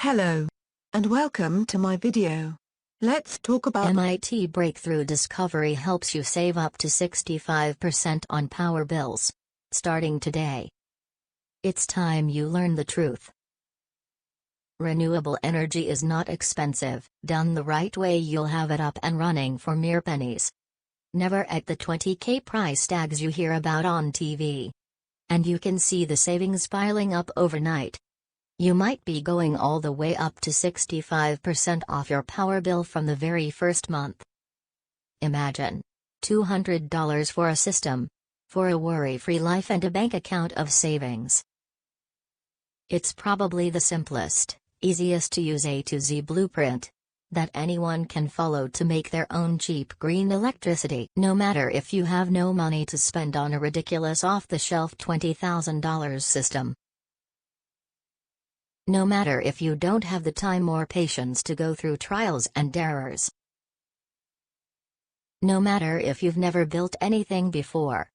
Hello, and welcome to my video. Let's talk about MIT breakthrough discovery helps you save up to 65% on power bills. Starting today. It's time you learn the truth. Renewable energy is not expensive. Done the right way, you'll have it up and running for mere pennies. Never at the 20K price tags you hear about on TV. And you can see the savings piling up overnight. You might be going all the way up to 65% off your power bill from the very first month. Imagine $200 for a system, for a worry-free life and a bank account of savings. It's probably the simplest, easiest to use A to Z blueprint that anyone can follow to make their own cheap green electricity. No matter if you have no money to spend on a ridiculous off-the-shelf $20,000 system. No matter if you don't have the time or patience to go through trials and errors. No matter if you've never built anything before.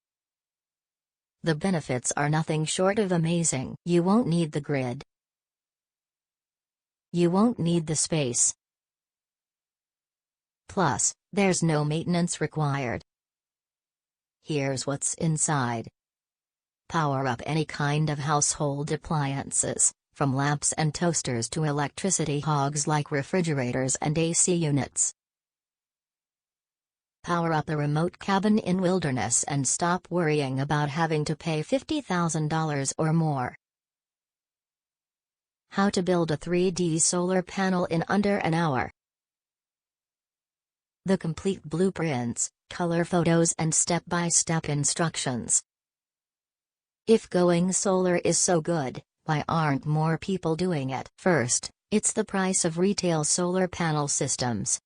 The benefits are nothing short of amazing. You won't need the grid. You won't need the space. Plus, there's no maintenance required. Here's what's inside. Power up any kind of household appliances, from lamps and toasters to electricity hogs like refrigerators and AC units. Power up a remote cabin in wilderness and stop worrying about having to pay $50,000 or more. How to build a 3D solar panel in under an hour. The complete blueprints, color photos and step-by-step instructions. If going solar is so good, why aren't more people doing it? First, it's the price of retail solar panel systems.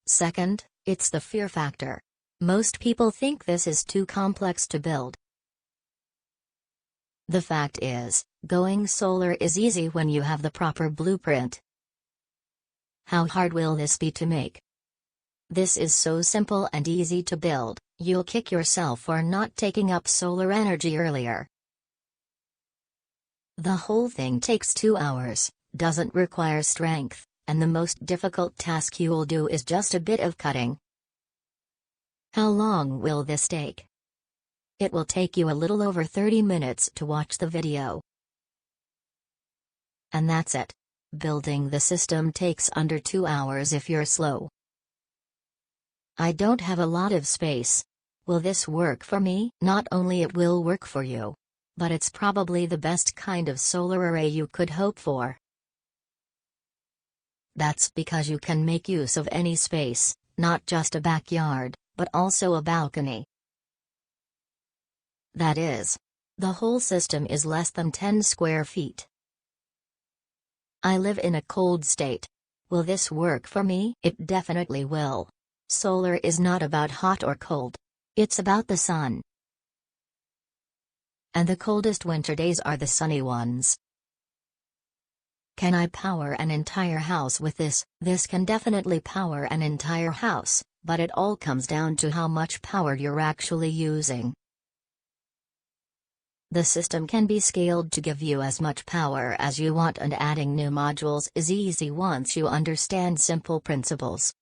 Second, it's the fear factor. Most people think this is too complex to build. The fact is, going solar is easy when you have the proper blueprint. How hard will this be to make? This is so simple and easy to build, you'll kick yourself for not taking up solar energy earlier. The whole thing takes 2 hours, doesn't require strength, and the most difficult task you'll do is just a bit of cutting. How long will this take? It will take you a little over 30 minutes to watch the video. And that's it. Building the system takes under 2 hours if you're slow. I don't have a lot of space. Will this work for me? Not only it will work for you, but it's probably the best kind of solar array you could hope for. That's because you can make use of any space, not just a backyard, but also a balcony. That is, the whole system is less than 10 square feet. I live in a cold state. Will this work for me? It definitely will. Solar is not about hot or cold. It's about the sun. And the coldest winter days are the sunny ones. Can I power an entire house with this? This can definitely power an entire house, but it all comes down to how much power you're actually using. The system can be scaled to give you as much power as you want, and adding new modules is easy once you understand simple principles.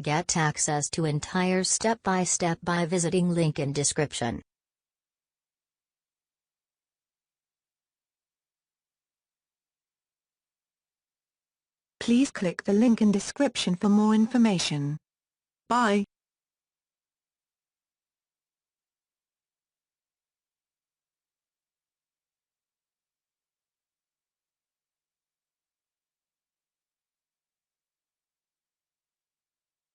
Get access to entire step-by-step by visiting link in description. Please click the link in description for more information. Bye.